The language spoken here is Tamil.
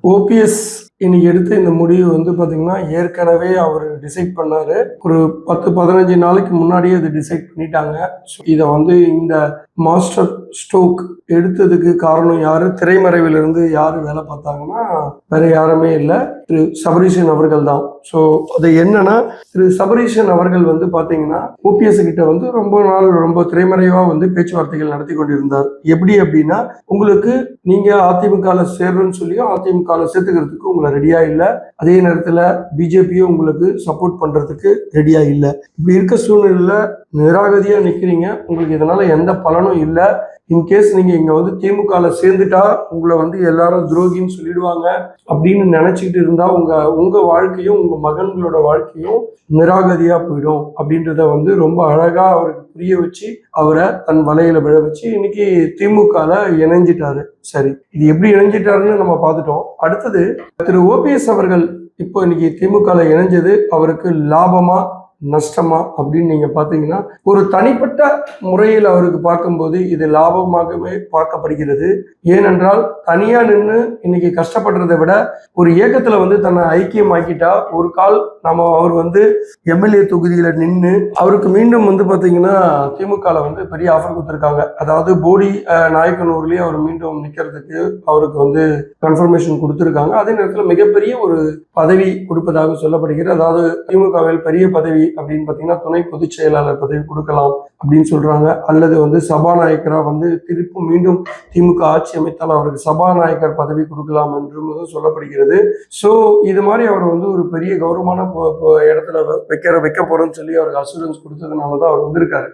ஓபிஎஸ் இன்னைக்கு எடுத்த இந்த முடிவு வந்து பார்த்தீங்கன்னா, ஏற்கனவே அவரு டிசைட் பண்ணாரு. ஒரு 10, 15 நாளைக்கு முன்னாடியே அத டிசைட் பண்ணிட்டாங்க. இத வந்து இந்த மாஸ்டர் ஸ்ட்ரோக் எடுத்ததுக்கு காரணம் யாரு? திரைமறைவிலிருந்து யாரு வேலை பார்த்தாங்கன்னா, வேற யாருமே இல்ல. திரு சபரீஷன் அவர்கள் தான். அது என்னன்னா, திரு சபரீஷன் அவர்கள் வந்து பார்த்தீங்கன்னா, ஓபிஎஸ் கிட்ட வந்து ரொம்ப நாள் ரொம்ப திரைமறைவா வந்து பேச்சுவார்த்தைகள் நடத்தி கொண்டிருந்தார். எப்படி அப்படின்னா, உங்களுக்கு நீங்க அதிமுகல சேரணும்னு சொல்லியும் அதிமுகல சேர்த்துக்கிறதுக்கு உங்களை ரெடியா இல்ல. அதே நேரத்துல பிஜேபியும் உங்களுக்கு சப்போர்ட் பண்றதுக்கு ரெடியா இல்ல. இப்படி இருக்க சூழ்நிலையில நிராகதியா நிக்கிறீங்க. உங்களுக்கு இதனால எந்த பலனும் இல்ல. இன்கேஸ் நீங்க இங்க வந்து திமுகல சேர்ந்துட்டா உங்களை வந்து எல்லாரும் துரோகின்னு சொல்லிடுவாங்க அப்படின்னு நினைச்சிட்டு இருந்தா உங்க வாழ்க்கையும் உங்க மகன்களோட வாழ்க்கையும் நிராகதியா போயிடும் அப்படின்றத வந்து ரொம்ப அழகா அவருக்கு புரிய வச்சு அவரை தன் வலையில விழ வச்சு இன்னைக்கு திமுகல இணைஞ்சிட்டாரு. சரி, இது எப்படி இணைஞ்சிட்டாருன்னு நம்ம பார்த்துட்டோம். அடுத்தது திரு ஓபிஎஸ் அவர்கள் இப்போ இன்னைக்கு திமுகல இணைஞ்சது அவருக்கு லாபமா நஷ்டமா அப்படின்னு நீங்க பாத்தீங்கன்னா, ஒரு தனிப்பட்ட முறையில் அவருக்கு பார்க்கும்போது இது லாபமாகவே பார்க்கப்படுகிறது. ஏனென்றால் தனியா நின்று இன்னைக்கு கஷ்டப்படுறதை விட ஒரு இயக்கத்துல வந்து தன்னை ஐக்கியமாக்கிட்டா ஒரு கால் அவர் வந்து எம்எல்ஏ தொகுதியில நின்று அவருக்கு மீண்டும் வந்து பாத்தீங்கன்னா திமுகல வந்து பெரிய ஆஃபர் கொடுத்துருக்காங்க. அதாவது போடி நாயக்கனூர்லயே அவர் மீண்டும் நிக்கிறதுக்கு அவருக்கு வந்து கன்ஃபர்மேஷன் கொடுத்துருக்காங்க. அதே நேரத்தில் மிகப்பெரிய ஒரு பதவி கொடுப்பதாக சொல்லப்படுகிறது. அதாவது திமுகவில் பெரிய பதவி அப்படின்னு பாத்தீங்கன்னா துணை பொதுச் செயலாளர் பதவி கொடுக்கலாம் அப்படின்னு சொல்றாங்க. அல்லது வந்து சபாநாயகரா வந்து திருப்பும் மீண்டும் திமுக ஆட்சி அமைத்தால் அவருக்கு சபாநாயகர் பதவி கொடுக்கலாம் என்றும் சொல்லப்படுகிறது. இது மாதிரி அவர் வந்து ஒரு பெரிய கௌரவமான இடத்துல வைக்க போறோம்னு சொல்லி அவருக்கு அசூரன்ஸ் கொடுத்ததுனாலதான் அவர் வந்திருக்காரு.